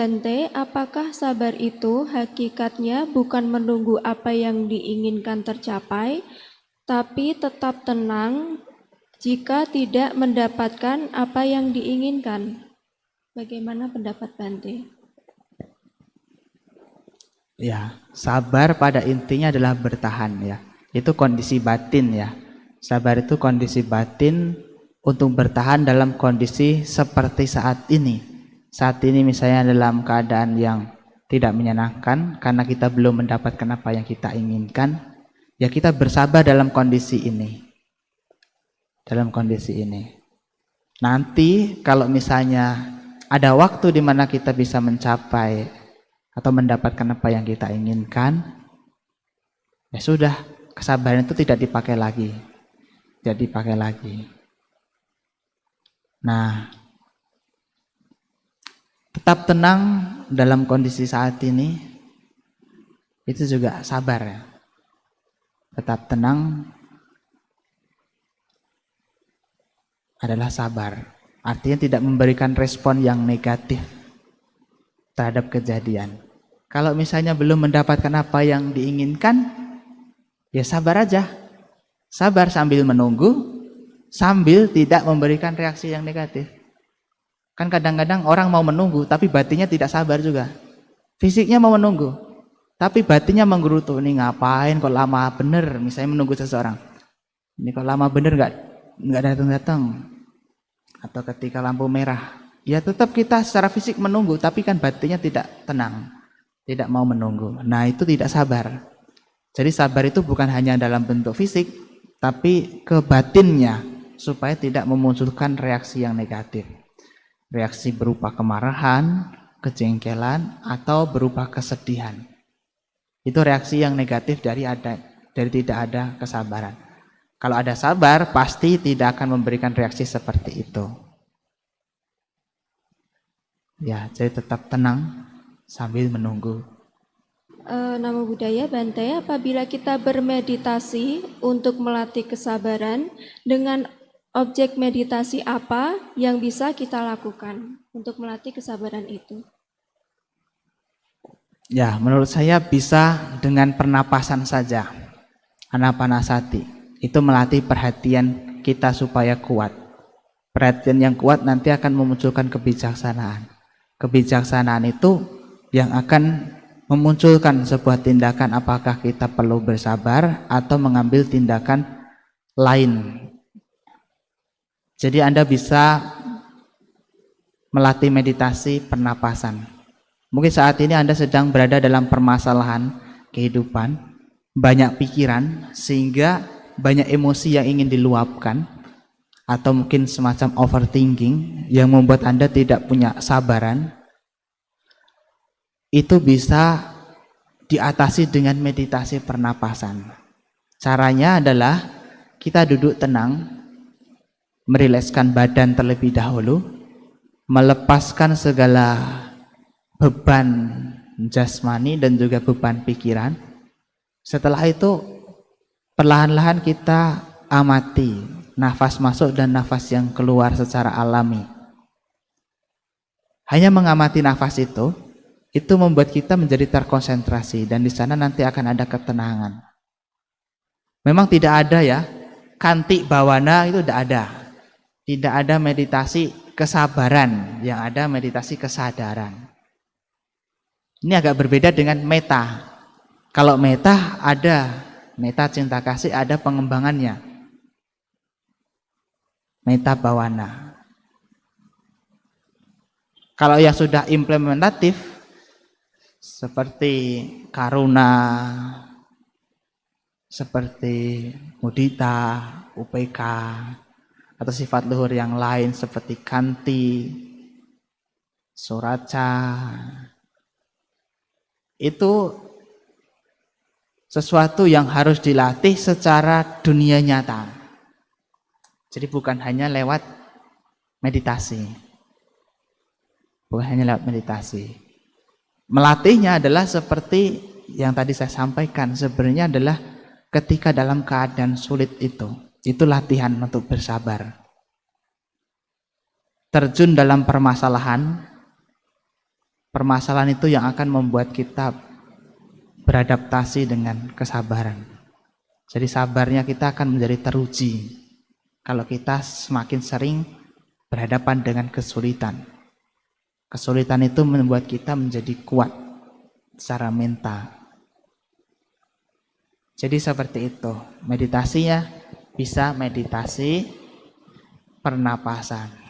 Bante, apakah sabar itu hakikatnya bukan menunggu apa yang diinginkan tercapai, tapi tetap tenang jika tidak mendapatkan apa yang diinginkan? Bagaimana pendapat Bante? Ya, sabar pada intinya adalah bertahan ya. Itu kondisi batin ya. Sabar itu kondisi batin untuk bertahan dalam kondisi seperti saat ini. Saat ini misalnya dalam keadaan yang tidak menyenangkan karena kita belum mendapatkan apa yang kita inginkan, ya kita bersabar dalam kondisi ini. Dalam kondisi ini. Nanti kalau misalnya ada waktu di mana kita bisa mencapai atau mendapatkan apa yang kita inginkan, ya sudah, kesabaran itu tidak dipakai lagi. Tidak dipakai lagi. Nah, tetap tenang dalam kondisi saat ini, itu juga sabar ya. Tetap tenang adalah sabar. Artinya tidak memberikan respon yang negatif terhadap kejadian. Kalau misalnya belum mendapatkan apa yang diinginkan, ya sabar aja. Sabar sambil menunggu, sambil tidak memberikan reaksi yang negatif. Kan kadang-kadang orang mau menunggu, tapi batinnya tidak sabar juga. Fisiknya mau menunggu, tapi batinnya menggerutu. Ini ngapain kok lama bener, misalnya menunggu seseorang. Ini kok lama bener nggak datang-datang. Atau ketika lampu merah, ya tetap kita secara fisik menunggu, tapi kan batinnya tidak tenang, tidak mau menunggu. Nah itu tidak sabar. Jadi sabar itu bukan hanya dalam bentuk fisik, tapi ke batinnya, supaya tidak memunculkan reaksi yang negatif. Reaksi berupa kemarahan, kejengkelan, atau berupa kesedihan. Itu reaksi yang negatif dari tidak ada kesabaran. Kalau ada sabar, pasti tidak akan memberikan reaksi seperti itu. Ya, jadi tetap tenang sambil menunggu. Namo Buddhaya Bante, apabila kita bermeditasi untuk melatih kesabaran, dengan objek meditasi apa yang bisa kita lakukan untuk melatih kesabaran itu? Ya, menurut saya bisa dengan pernapasan saja. Anapanasati. Itu melatih perhatian kita supaya kuat. Perhatian yang kuat nanti akan memunculkan kebijaksanaan. Kebijaksanaan itu yang akan memunculkan sebuah tindakan apakah kita perlu bersabar atau mengambil tindakan lain. Jadi Anda bisa melatih meditasi pernapasan. Mungkin saat ini Anda sedang berada dalam permasalahan kehidupan, banyak pikiran sehingga banyak emosi yang ingin diluapkan, atau mungkin semacam overthinking yang membuat Anda tidak punya sabaran. Itu bisa diatasi dengan meditasi pernapasan. Caranya adalah kita duduk tenang, merilekskan badan terlebih dahulu, melepaskan segala beban jasmani dan juga beban pikiran. Setelah itu perlahan-lahan kita amati nafas masuk dan nafas yang keluar secara alami. Hanya mengamati nafas itu membuat kita menjadi terkonsentrasi dan di sana nanti akan ada ketenangan. Memang tidak ada ya, kanti bawana itu tidak ada. Tidak ada meditasi kesabaran, yang ada meditasi kesadaran. Ini agak berbeda dengan meta. Kalau meta ada meta cinta kasih, ada pengembangannya. Meta bawana. Kalau yang sudah implementatif seperti karuna, seperti mudita, UPK, atau sifat luhur yang lain seperti kanti, suraca, itu sesuatu yang harus dilatih secara dunia nyata. Jadi bukan hanya lewat meditasi. Bukan hanya lewat meditasi. Melatihnya adalah seperti yang tadi saya sampaikan. Sebenarnya adalah ketika dalam keadaan sulit itu latihan untuk bersabar. Terjun dalam permasalahan, permasalahan itu yang akan membuat kita beradaptasi dengan kesabaran. Jadi sabarnya kita akan menjadi teruji kalau kita semakin sering berhadapan dengan kesulitan. Kesulitan itu membuat kita menjadi kuat secara mental. Jadi seperti itu. Meditasinya bisa meditasi pernapasan.